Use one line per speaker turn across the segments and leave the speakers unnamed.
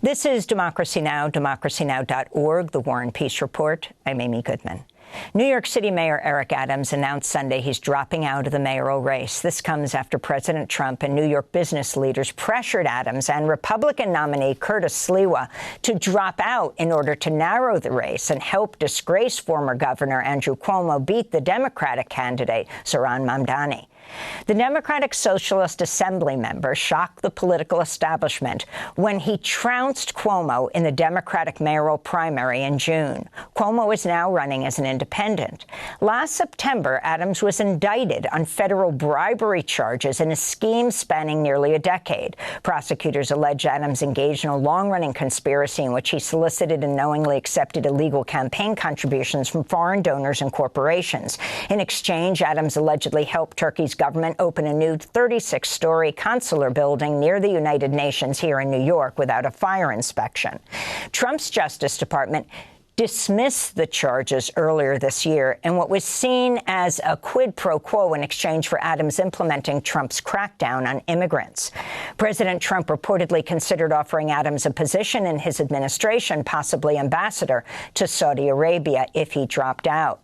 This is Democracy Now!, democracynow.org, The War and Peace Report. I'm Amy Goodman. New York City Mayor Eric Adams announced Sunday he's dropping out of the mayoral race. This comes after President Trump and New York business leaders pressured Adams and Republican nominee Curtis Sliwa to drop out in order to narrow the race and help disgraced former Governor Andrew Cuomo beat the Democratic candidate Zohran Mamdani. The Democratic Socialist Assembly member shocked the political establishment when he trounced Cuomo in the Democratic mayoral primary in June. Cuomo is now running as an independent. Last September, Adams was indicted on federal bribery charges in a scheme spanning nearly a decade. Prosecutors allege Adams engaged in a long-running conspiracy in which he solicited and knowingly accepted illegal campaign contributions from foreign donors and corporations. In exchange, Adams allegedly helped Turkey's government open a new 36-story consular building near the United Nations here in New York without a fire inspection. Trump's Justice Department dismissed the charges earlier this year in what was seen as a quid pro quo in exchange for Adams implementing Trump's crackdown on immigrants. President Trump reportedly considered offering Adams a position in his administration, possibly ambassador to Saudi Arabia, if he dropped out.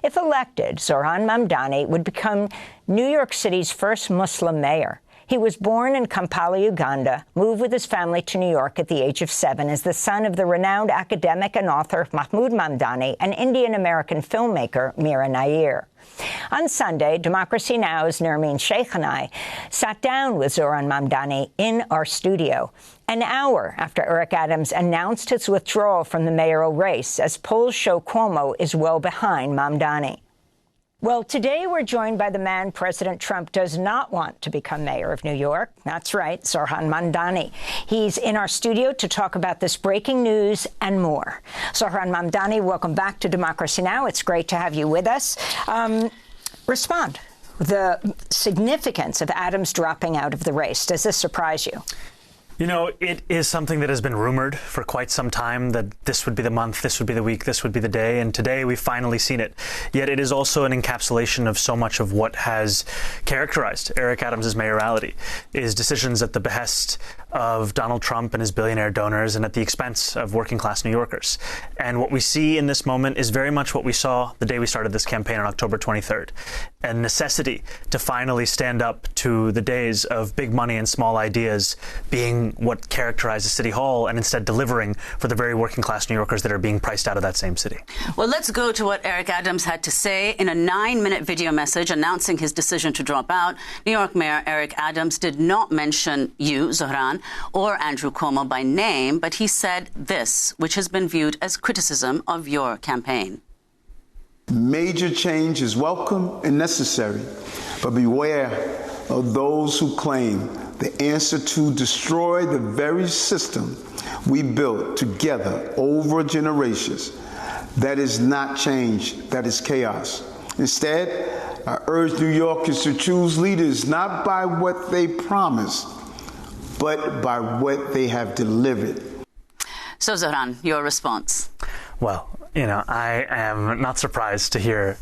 If elected, Zohran Mamdani would become New York City's first Muslim mayor. He was born in Kampala, Uganda, moved with his family to New York at the age of 7 as the son of the renowned academic and author Mahmoud Mamdani and Indian-American filmmaker Mira Nair. On Sunday, Democracy Now!'s Nermeen Sheikh and I sat down with Zohran Mamdani in our studio an hour after Eric Adams announced his withdrawal from the mayoral race, as polls show Cuomo is well behind Mamdani. Well, today we're joined by the man President Trump does not want to become mayor of New York. That's right, Zohran Mamdani. He's in our studio to talk about this breaking news and more. Zohran Mamdani, welcome back to Democracy Now! It's great to have you with us. Respond. The significance of Adams dropping out of the race. Does this surprise you?
You know, it is something that has been rumored for quite some time, that this would be the month, this would be the week, this would be the day, and today we've finally seen it. Yet it is also an encapsulation of so much of what has characterized Eric Adams' mayoralty, is decisions at the behest of Donald Trump and his billionaire donors and at the expense of working-class New Yorkers. And what we see in this moment is very much what we saw the day we started this campaign on October 23rd, a necessity to finally stand up to the days of big money and small ideas being what characterizes City Hall, and instead delivering for the very working-class New Yorkers that are being priced out of that same city.
Well, let's go to what Eric Adams had to say in a 9-minute video message announcing his decision to drop out. New York Mayor Eric Adams did not mention you, Zohran, or Andrew Cuomo by name, but he said this, which has been viewed as criticism of your campaign.
Major change is welcome and necessary, but beware of those who claim the answer to destroy the very system we built together over generations. That is not change, that is chaos. Instead, I urge New Yorkers to choose leaders not by what they promise, but by what they have delivered.
So, Zohran, your response?
Well, you know, I am not surprised to hear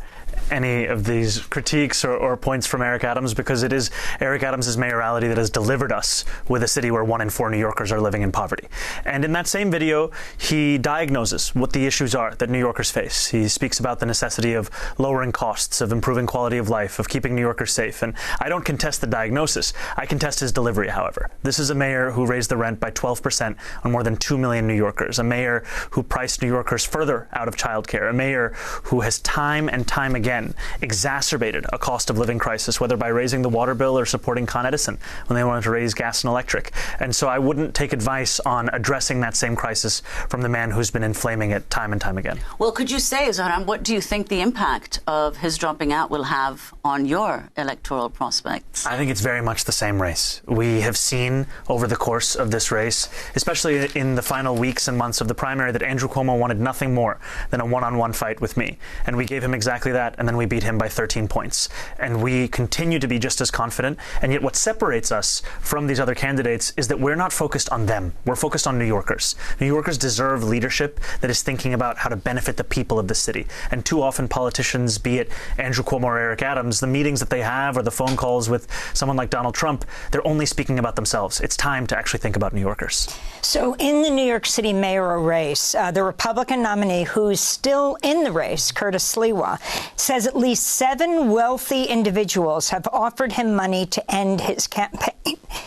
any of these critiques or points from Eric Adams, because it is Eric Adams' mayoralty that has delivered us with a city where 1 in 4 New Yorkers are living in poverty. And in that same video, he diagnoses what the issues are that New Yorkers face. He speaks about the necessity of lowering costs, of improving quality of life, of keeping New Yorkers safe. And I don't contest the diagnosis. I contest his delivery, however. This is a mayor who raised the rent by 12% on more than 2 million New Yorkers, a mayor who priced New Yorkers further out of childcare, a mayor who has time and time again exacerbated a cost of living crisis, whether by raising the water bill or supporting Con Edison when they wanted to raise gas and electric. And so I wouldn't take advice on addressing that same crisis from the man who's been inflaming it time and time again.
Well, could you say, Zohran, what do you think the impact of his dropping out will have on your electoral prospects?
I think it's very much the same race. We have seen over the course of this race, especially in the final weeks and months of the primary, that Andrew Cuomo wanted nothing more than a one-on-one fight with me. And we gave him exactly that. that, and then we beat him by 13 points. And we continue to be just as confident. And yet what separates us from these other candidates is that we're not focused on them. We're focused on New Yorkers. New Yorkers deserve leadership that is thinking about how to benefit the people of the city. And too often politicians, be it Andrew Cuomo or Eric Adams, the meetings that they have or the phone calls with someone like Donald Trump, they're only speaking about themselves. It's time to actually think about New Yorkers.
So in the New York City mayoral race, the Republican nominee who's still in the race, Curtis Sliwa, says at least 7 wealthy individuals have offered him money to end his campaign.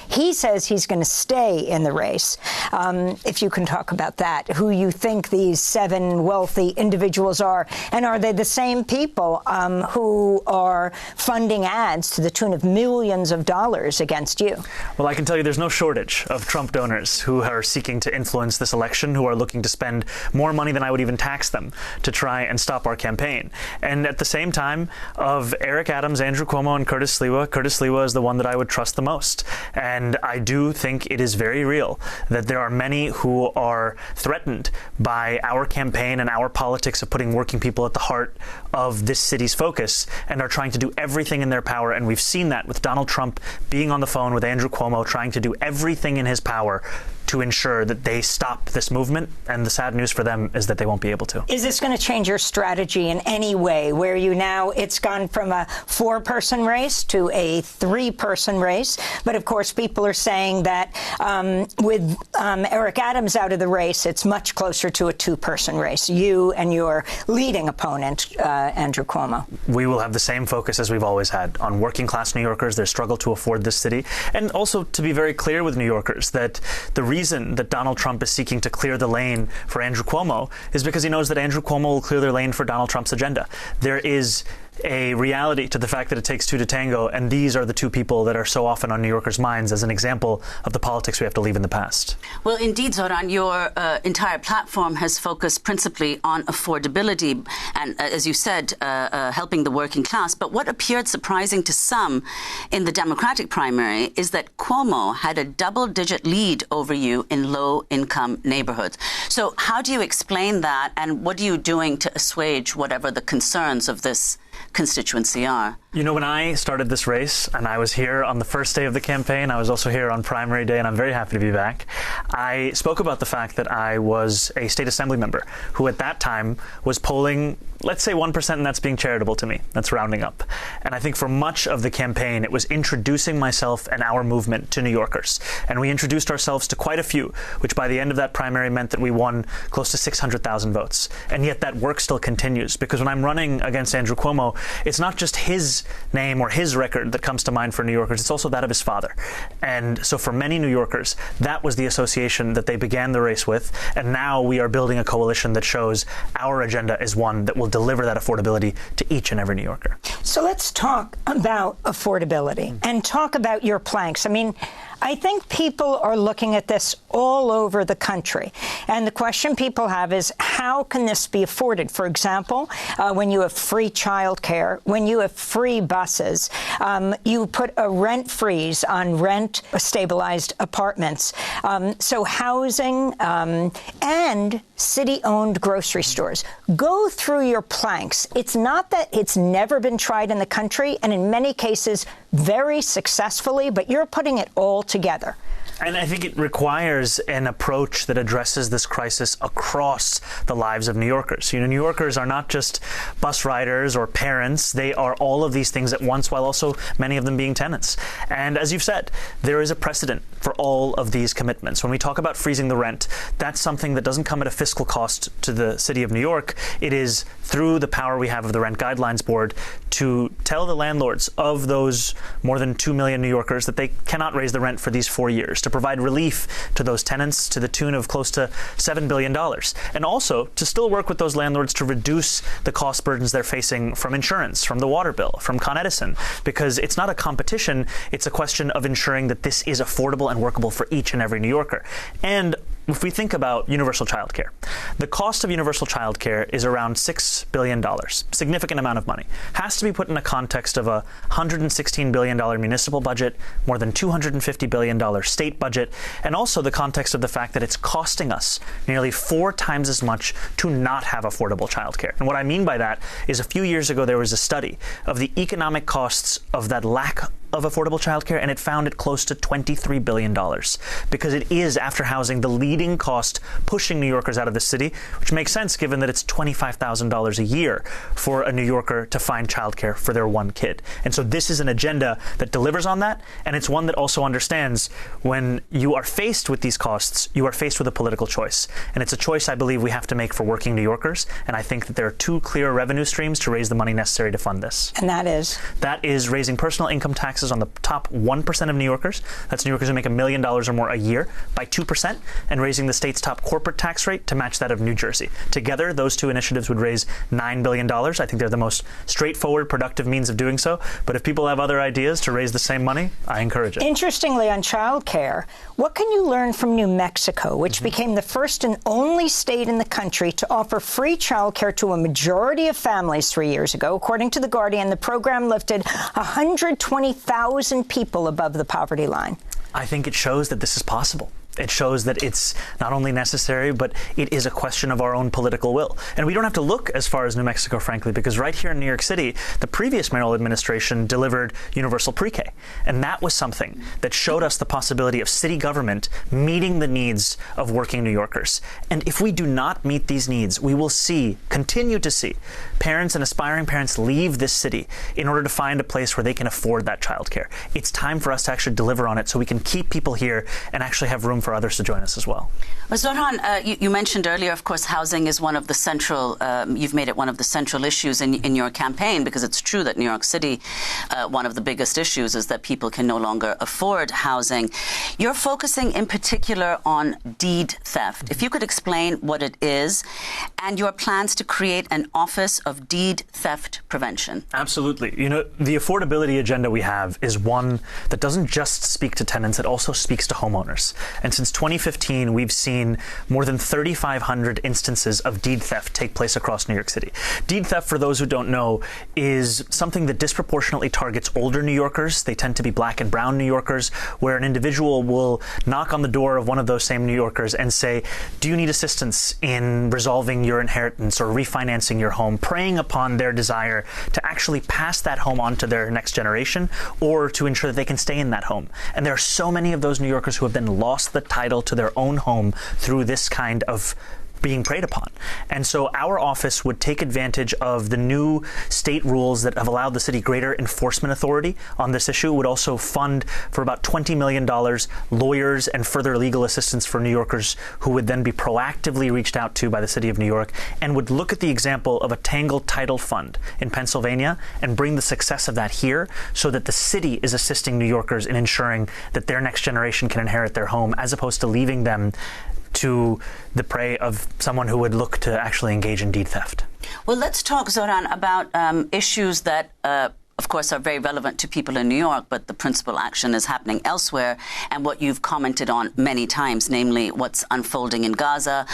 He says he's going to stay in the race. If you can talk about that, who you think these 7 wealthy individuals are, and are they the same people who are funding ads to the tune of millions of dollars against you?
Well, I can tell you there's no shortage of Trump donors who are seeking to influence this election, who are looking to spend more money than I would even tax them to try and stop our campaign. And at the same time, of Eric Adams, Andrew Cuomo, and Curtis Sliwa is the one that I would trust the most. And I do think it is very real that there are many who are threatened by our campaign and our politics of putting working people at the heart of this city's focus and are trying to do everything in their power. And we've seen that with Donald Trump being on the phone with Andrew Cuomo, trying to do everything in his power to ensure that they stop this movement. And the sad news for them is that they won't be able to.
Is this going to change your strategy in any way, where you now, it's gone from a 4-person race to a 3-person race? But of course, people are saying that with Eric Adams out of the race, it's much closer to a 2-person race, you and your leading opponent, Andrew Cuomo.
We will have the same focus as we've always had on working class New Yorkers, their struggle to afford this city, and also to be very clear with New Yorkers that the reason that Donald Trump is seeking to clear the lane for Andrew Cuomo is because he knows that Andrew Cuomo will clear the lane for Donald Trump's agenda. There is a reality to the fact that it takes 2 to tango, and these are the 2 people that are so often on New Yorkers' minds as an example of the politics we have to leave in the past.
Well, indeed, Zohran, your entire platform has focused principally on affordability and, as you said, helping the working class. But what appeared surprising to some in the Democratic primary is that Cuomo had a double-digit lead over you in low-income neighborhoods. So how do you explain that, and what are you doing to assuage whatever the concerns of this constituency are?
You know, when I started this race, and I was here on the first day of the campaign, I was also here on primary day, and I'm very happy to be back. I spoke about the fact that I was a state assembly member who at that time was polling, let's say 1%, and that's being charitable to me. That's rounding up. And I think for much of the campaign, it was introducing myself and our movement to New Yorkers. And we introduced ourselves to quite a few, which by the end of that primary meant that we won close to 600,000 votes. And yet that work still continues, because when I'm running against Andrew Cuomo, it's not just his name or his record that comes to mind for New Yorkers, it's also that of his father. And so for many New Yorkers, that was the association that they began the race with. And now we are building a coalition that shows our agenda is one that will deliver that affordability to each and every New Yorker.
So let's talk about affordability and talk about your planks. I mean, I think people are looking at this all over the country. And the question people have is, how can this be afforded? For example, when you have free childcare, when you have free buses, you put a rent freeze on rent-stabilized apartments. So housing and city-owned grocery stores. Go through your planks. It's not that it's never been tried in the country, and in many cases very successfully, but you're putting it all together.
And I think it requires an approach that addresses this crisis across the lives of New Yorkers. You know, New Yorkers are not just bus riders or parents. They are all of these things at once, while also many of them being tenants. And as you've said, there is a precedent for all of these commitments. When we talk about freezing the rent, that's something that doesn't come at a fiscal cost to the city of New York. It is through the power we have of the Rent Guidelines Board to tell the landlords of those more than 2 million New Yorkers that they cannot raise the rent for these 4 years, to provide relief to those tenants to the tune of close to $7 billion. And also to still work with those landlords to reduce the cost burdens they're facing from insurance, from the water bill, from Con Edison, because it's not a competition, it's a question of ensuring that this is affordable and workable for each and every New Yorker. And if we think about universal child care, the cost of universal child care is around $6 billion, significant amount of money. Has to be put in a context of a $116 billion municipal budget, more than $250 billion state budget, and also the context of the fact that it's costing us nearly 4 times as much to not have affordable child care. And what I mean by that is a few years ago there was a study of the economic costs of that lack of affordable childcare, and it found it close to $23 billion, because it is, after housing, the leading cost pushing New Yorkers out of the city, which makes sense given that it's $25,000 a year for a New Yorker to find childcare for their one kid. And so this is an agenda that delivers on that, and it's one that also understands when you are faced with these costs, you are faced with a political choice. And it's a choice I believe we have to make for working New Yorkers, and I think that there are 2 clear revenue streams to raise the money necessary to fund this.
And that is?
That is raising personal income taxes on the top 1% of New Yorkers. That's New Yorkers who make $1 million or more a year by 2%, and raising the state's top corporate tax rate to match that of New Jersey. Together, those 2 initiatives would raise $9 billion. I think they're the most straightforward, productive means of doing so. But if people have other ideas to raise the same money, I encourage it.
Interestingly, on child care, what can you learn from New Mexico, which became the first and only state in the country to offer free child care to a majority of families 3 years ago? According to The Guardian, the program lifted 120,000 people above the poverty line.
I think it shows that this is possible. It shows that it's not only necessary, but it is a question of our own political will. And we don't have to look as far as New Mexico, frankly, because right here in New York City, the previous mayoral administration delivered universal pre-K. And that was something that showed us the possibility of city government meeting the needs of working New Yorkers. And if we do not meet these needs, we will continue to see parents and aspiring parents leave this city in order to find a place where they can afford that childcare. It's time for us to actually deliver on it so we can keep people here and actually have room for others to join us as well.
Zohran, you mentioned earlier, of course, housing is one of the central, you've made it one of the central issues in your campaign, because it's true that New York City, one of the biggest issues is that people can no longer afford housing. You're focusing in particular on deed theft. If you could explain what it is and your plans to create an Office of Deed Theft Prevention.
Absolutely. You know, the affordability agenda we have is one that doesn't just speak to tenants, it also speaks to homeowners. And since 2015, we've seen more than 3,500 instances of deed theft take place across New York City. Deed theft, for those who don't know, is something that disproportionately targets older New Yorkers. They tend to be black and brown New Yorkers, where an individual will knock on the door of one of those same New Yorkers and say, do you need assistance in resolving your inheritance or refinancing your home, preying upon their desire to actually pass that home on to their next generation or to ensure that they can stay in that home. And there are so many of those New Yorkers who have then lost the title to their own home through this kind of being preyed upon. And so our office would take advantage of the new state rules that have allowed the city greater enforcement authority on this issue. It would also fund for about $20 million lawyers and further legal assistance for New Yorkers who would then be proactively reached out to by the city of New York, and would look at the example of a Tangle Title Fund in Pennsylvania and bring the success of that here so that the city is assisting New Yorkers in ensuring that their next generation can inherit their home, as opposed to leaving them to the prey of someone who would look to actually engage in deed theft.
Well, let's talk, Zohran, about issues that, of course, are very relevant to people in New York, but the principal action is happening elsewhere, and what you've commented on many times, namely what's unfolding in Gaza.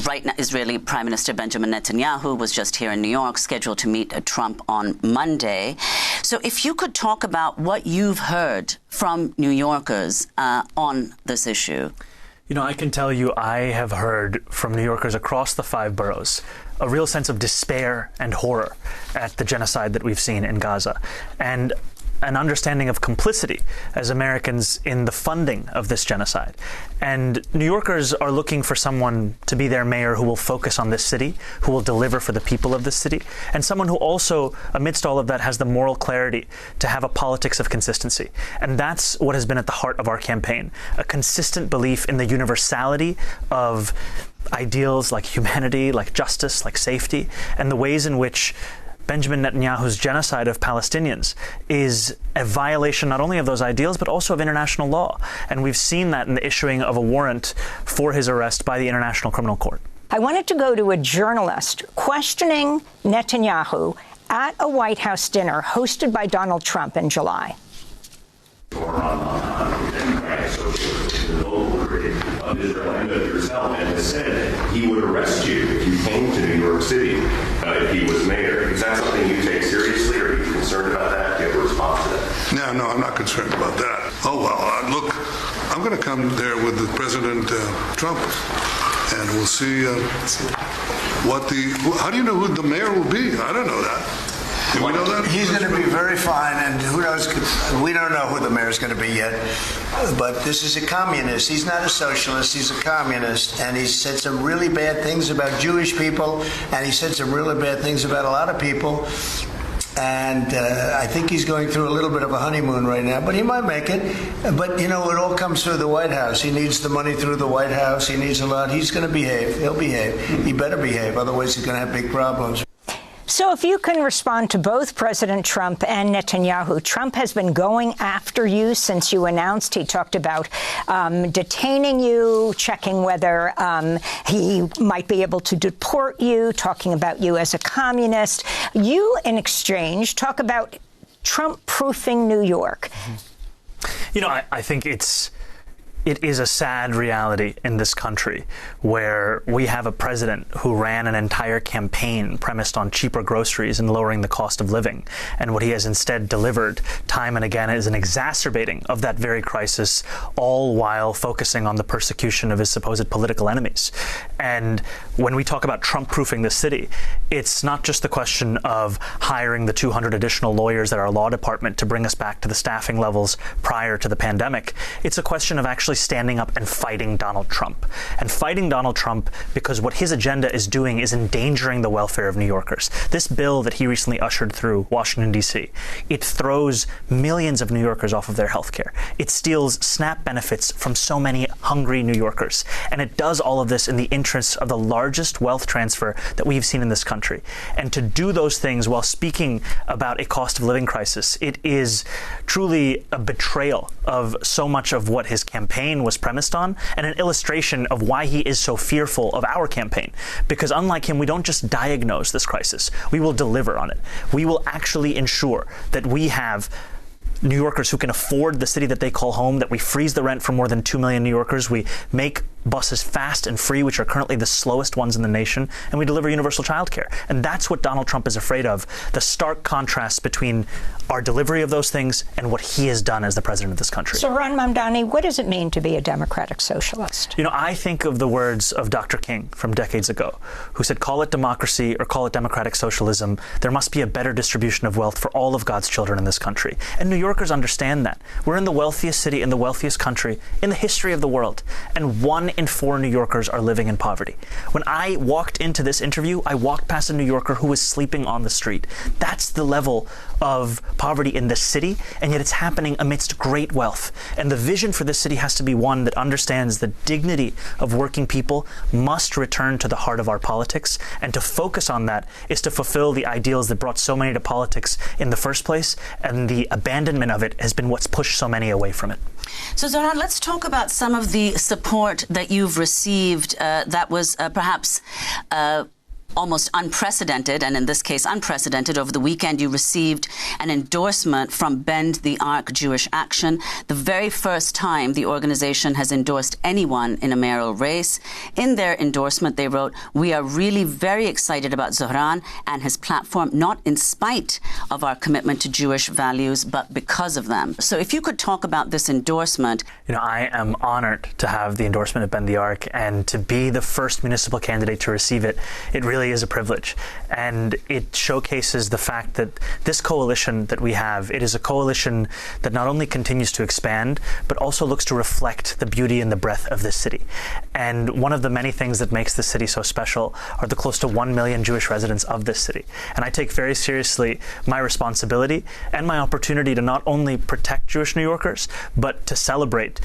Right now, Israeli Prime Minister Benjamin Netanyahu was just here in New York, scheduled to meet Trump on Monday. So if you could talk about what you've heard from New Yorkers on this issue.
You know, I can tell you I have heard from New Yorkers across the 5 boroughs a real sense of despair and horror at the genocide that we've seen in Gaza, and an understanding of complicity as Americans in the funding of this genocide. And New Yorkers are looking for someone to be their mayor who will focus on this city, who will deliver for the people of this city, and someone who also, amidst all of that, has the moral clarity to have a politics of consistency. And that's what has been at the heart of our campaign, a consistent belief in the universality of ideals like humanity, like justice, like safety, and the ways in which Benjamin Netanyahu's genocide of Palestinians is a violation not only of those ideals, but also of international law. And we've seen that in the issuing of a warrant for his arrest by the International Criminal Court.
I wanted to go to a journalist questioning Netanyahu at a White House dinner hosted by Donald Trump in July.
of Israel and of yourself, and has said he would arrest you if you came to New York City if he was mayor. Is that something you take seriously, or are you concerned about that? Do you have a response to that?
No, I'm not concerned about that. Oh, well, look, I'm going to come there with the President Trump, and we'll see how do you know who the mayor will be? I don't know that. Do we know that?
He's going to be very fine, and who knows? We don't know who the mayor's going to be yet. But this is a communist. He's not a socialist. He's a communist, and he said some really bad things about Jewish people, and he said some really bad things about a lot of people. And I think he's going through a little bit of a honeymoon right now, but he might make it. But, you know, it all comes through the White House. He needs the money through the White House. He needs a lot. He's going to behave. He'll behave. He better behave. Otherwise, he's going to have big problems.
So if you can respond to both President Trump and Netanyahu, Trump has been going after you since you announced. He talked about detaining you, checking whether he might be able to deport you, talking about you as a communist. You, in exchange, talk about Trump-proofing New York.
You know, I think it is a sad reality in this country where we have a president who ran an entire campaign premised on cheaper groceries and lowering the cost of living. And what he has instead delivered time and again is an exacerbating of that very crisis, all while focusing on the persecution of his supposed political enemies. And when we talk about Trump-proofing the city, it's not just the question of hiring the 200 additional lawyers at our law department to bring us back to the staffing levels prior to the pandemic. It's a question of actually standing up and fighting Donald Trump. And fighting Donald Trump because what his agenda is doing is endangering the welfare of New Yorkers. This bill that he recently ushered through Washington, D.C., it throws millions of New Yorkers off of their health care. It steals SNAP benefits from so many hungry New Yorkers. And it does all of this in the interests of the largest wealth transfer that we've seen in this country. And to do those things while speaking about a cost of living crisis, it is truly a betrayal of so much of what his campaign was premised on, and an illustration of why he is so fearful of our campaign. Because unlike him, we don't just diagnose this crisis, we will deliver on it. We will actually ensure that we have New Yorkers who can afford the city that they call home, that we freeze the rent for more than 2 million New Yorkers, we make buses fast and free, which are currently the slowest ones in the nation, and we deliver universal childcare. And that's what Donald Trump is afraid of, the stark contrast between our delivery of those things and what he has done as the president of this country.
Zohran Mamdani, what does it mean to be a democratic socialist?
You know, I think of the words of Dr. King from decades ago, who said, call it democracy or call it democratic socialism, there must be a better distribution of wealth for all of God's children in this country. And New Yorkers understand that. We're in the wealthiest city in the wealthiest country in the history of the world, and 1 in 4 New Yorkers are living in poverty. When I walked into this interview, I walked past a New Yorker who was sleeping on the street. That's the level of poverty in this city, and yet it's happening amidst great wealth. And the vision for this city has to be one that understands the dignity of working people must return to the heart of our politics, and to focus on that is to fulfill the ideals that brought so many to politics in the first place, and the abandonment of it has been what's pushed so many away from it.
So, Zohran, let's talk about some of the support that you've received that was perhaps almost unprecedented, and in this case unprecedented. Over the weekend, you received an endorsement from Bend the Arc Jewish Action, the very first time the organization has endorsed anyone in a mayoral race. In their endorsement, they wrote, "We are really very excited about Zohran and his platform, not in spite of our commitment to Jewish values, but because of them." So if you could talk about this endorsement.
You know, I am honored to have the endorsement of Bend the Arc, and to be the first municipal candidate to receive it. It really is a privilege, and it showcases the fact that this coalition that we have, it is a coalition that not only continues to expand, but also looks to reflect the beauty and the breadth of this city. And one of the many things that makes this city so special are the close to 1 million Jewish residents of this city. And I take very seriously my responsibility and my opportunity to not only protect Jewish New Yorkers, but to celebrate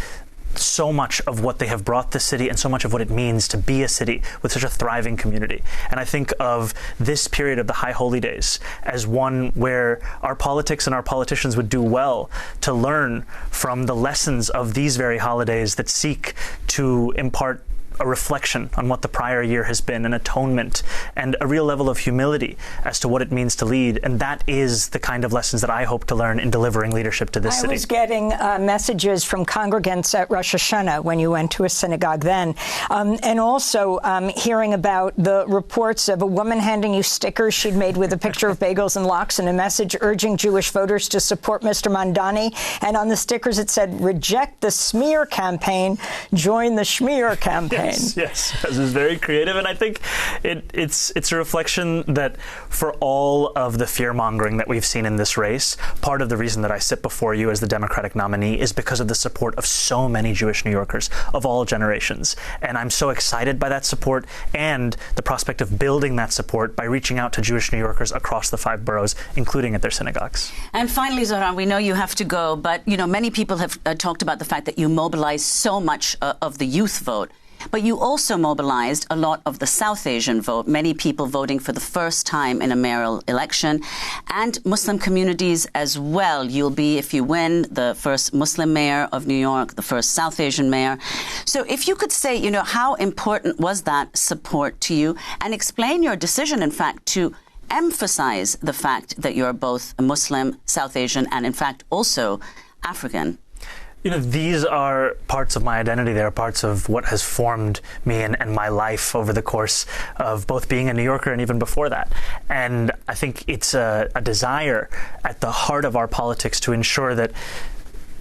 so much of what they have brought the city and so much of what it means to be a city with such a thriving community. And I think of this period of the High Holy Days as one where our politics and our politicians would do well to learn from the lessons of these very holidays that seek to impart a reflection on what the prior year has been, an atonement, and a real level of humility as to what it means to lead. And that is the kind of lessons that I hope to learn in delivering leadership to this city.
I was getting messages from congregants at Rosh Hashanah when you went to a synagogue then, and also hearing about the reports of a woman handing you stickers she'd made with a picture of bagels and lox and a message urging Jewish voters to support Mr. Mamdani. And on the stickers it said, "Reject the smear campaign, join the schmear campaign."
Yes, this is very creative, and I think it's a reflection that for all of the fear-mongering that we've seen in this race, part of the reason that I sit before you as the Democratic nominee is because of the support of so many Jewish New Yorkers of all generations. And I'm so excited by that support and the prospect of building that support by reaching out to Jewish New Yorkers across the 5 boroughs, including at their synagogues.
And finally, Zohran, we know you have to go, but many people have talked about the fact that you mobilized so much of the youth vote. But you also mobilized a lot of the South Asian vote, many people voting for the first time in a mayoral election, and Muslim communities as well. You'll be, if you win, the first Muslim mayor of New York, the first South Asian mayor. So if you could say, how important was that support to you, and explain your decision, in fact, to emphasize the fact that you're both a Muslim, South Asian, and in fact also African.
These are parts of my identity. They are parts of what has formed me and my life over the course of both being a New Yorker and even before that. And I think it's a desire at the heart of our politics to ensure that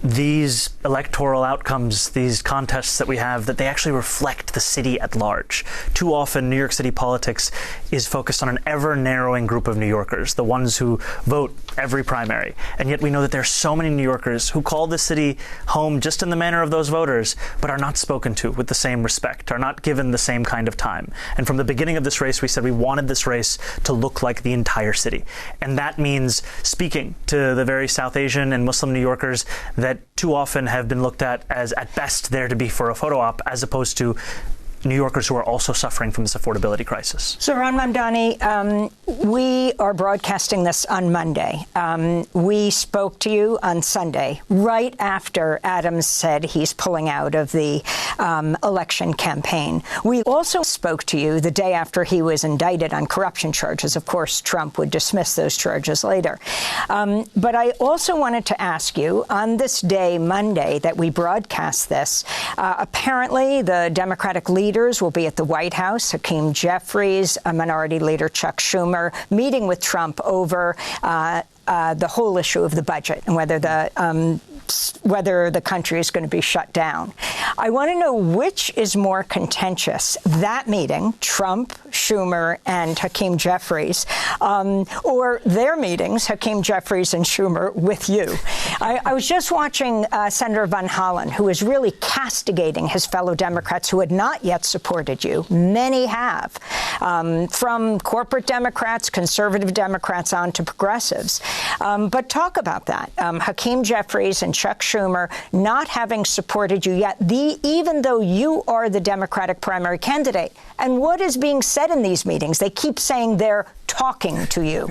these electoral outcomes, these contests that we have, that they actually reflect the city at large. Too often, New York City politics is focused on an ever-narrowing group of New Yorkers, the ones who vote every primary. And yet we know that there are so many New Yorkers who call the city home just in the manner of those voters, but are not spoken to with the same respect, are not given the same kind of time. And from the beginning of this race, we said we wanted this race to look like the entire city. And that means speaking to the very South Asian and Muslim New Yorkers that too often have been looked at as, at best, there to be for a photo op, as opposed to New Yorkers who are also suffering from this affordability crisis.
Zohran Mamdani, we are broadcasting this on Monday. We spoke to you on Sunday, right after Adams said he's pulling out of the election campaign. We also spoke to you the day after he was indicted on corruption charges. Of course, Trump would dismiss those charges later. But I also wanted to ask you, on this day, Monday, that we broadcast this, apparently the Democratic leaders will be at the White House, Hakeem Jeffries, Minority Leader Chuck Schumer, meeting with Trump over the whole issue of the budget and whether the country is going to be shut down. I want to know which is more contentious, that meeting, Trump, Schumer, and Hakeem Jeffries, or their meetings, Hakeem Jeffries and Schumer, with you. I was just watching Senator Van Hollen, who is really castigating his fellow Democrats who had not yet supported you. Many have, from corporate Democrats, conservative Democrats, on to progressives. But talk about that. Hakeem Jeffries and Chuck Schumer not having supported you yet, even though you are the Democratic primary candidate. And what is being said in these meetings? They keep saying they're talking to you.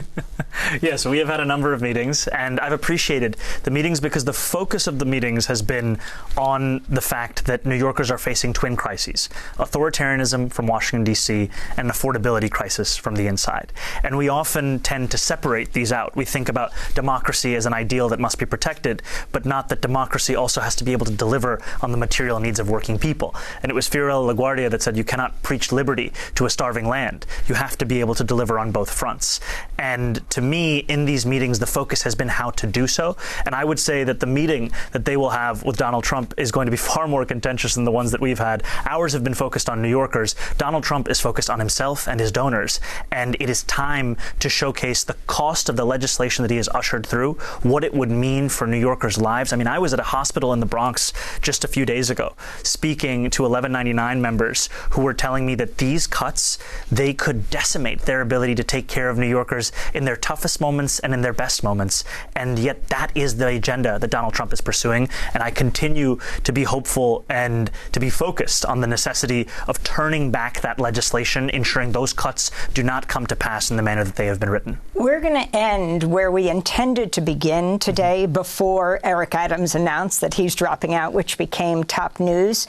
Yes, we have had a number of meetings, and I've appreciated the meetings because the focus of the meetings has been on the fact that New Yorkers are facing twin crises: authoritarianism from Washington, D.C., and an affordability crisis from the inside. And we often tend to separate these out. We think about democracy as an ideal that must be protected, but not that democracy also has to be able to deliver on the material needs of working people. And it was Fiorello LaGuardia that said you cannot preach liberty to a starving land. You have to be able to deliver on both fronts. And to me, in these meetings, the focus has been how to do so. And I would say that the meeting that they will have with Donald Trump is going to be far more contentious than the ones that we've had. Ours have been focused on New Yorkers. Donald Trump is focused on himself and his donors. And it is time to showcase the cost of the legislation that he has ushered through, what it would mean for New Yorkers' lives. I mean, I was at a hospital in the Bronx just a few days ago, speaking to 1199 members who were telling me that these cuts, they could decimate their ability to take care of New Yorkers in their toughest toughest moments and in their best moments. And yet that is the agenda that Donald Trump is pursuing. And I continue to be hopeful and to be focused on the necessity of turning back that legislation, ensuring those cuts do not come to pass in the manner that they have been written.
We're going to end where we intended to begin today before Eric Adams announced that he's dropping out, which became top news.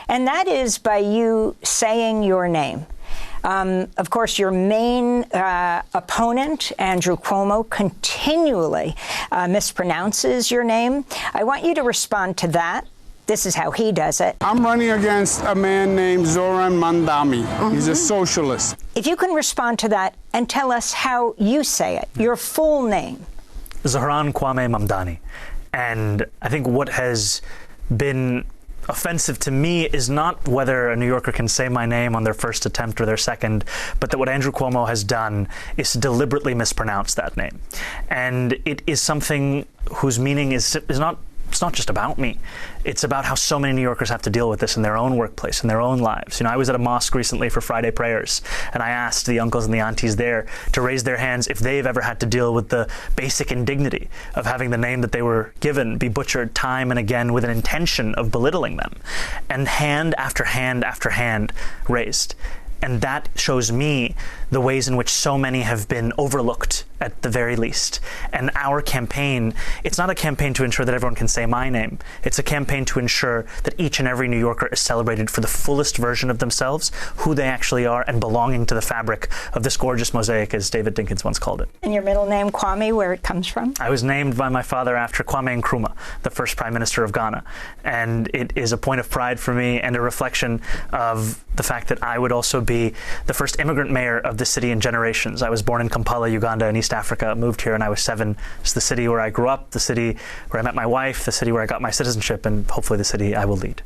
And that is by you saying your name. Of course, your main opponent, Andrew Cuomo, continually mispronounces your name. I want you to respond to that. This is how he does it.
I'm running against a man named Zohran Mamdani. He's a socialist.
If you can respond to that and tell us how you say it, your full name.
Zohran Mamdani. And I think what has been offensive to me is not whether a New Yorker can say my name on their first attempt or their second, but that what Andrew Cuomo has done is to deliberately mispronounce that name. And it is something whose meaning is not, it's not just about me. It's about how so many New Yorkers have to deal with this in their own workplace, in their own lives. You know, I was at a mosque recently for Friday prayers, and I asked the uncles and the aunties there to raise their hands if they've ever had to deal with the basic indignity of having the name that they were given be butchered time and again with an intention of belittling them. And hand after hand after hand raised. And that shows me the ways in which so many have been overlooked at the very least. And our campaign, it's not a campaign to ensure that everyone can say my name. It's a campaign to ensure that each and every New Yorker is celebrated for the fullest version of themselves, who they actually are, and belonging to the fabric of this gorgeous mosaic, as David Dinkins once called it.
And your middle name, Kwame, where it comes from?
I was named by my father after Kwame Nkrumah, the first Prime Minister of Ghana. And it is a point of pride for me and a reflection of the fact that I would also be the first immigrant mayor of the city in generations. I was born in Kampala, Uganda, in East Africa, moved here when I was 7. It's the city where I grew up, the city where I met my wife, the city where I got my citizenship, and hopefully the city I will lead.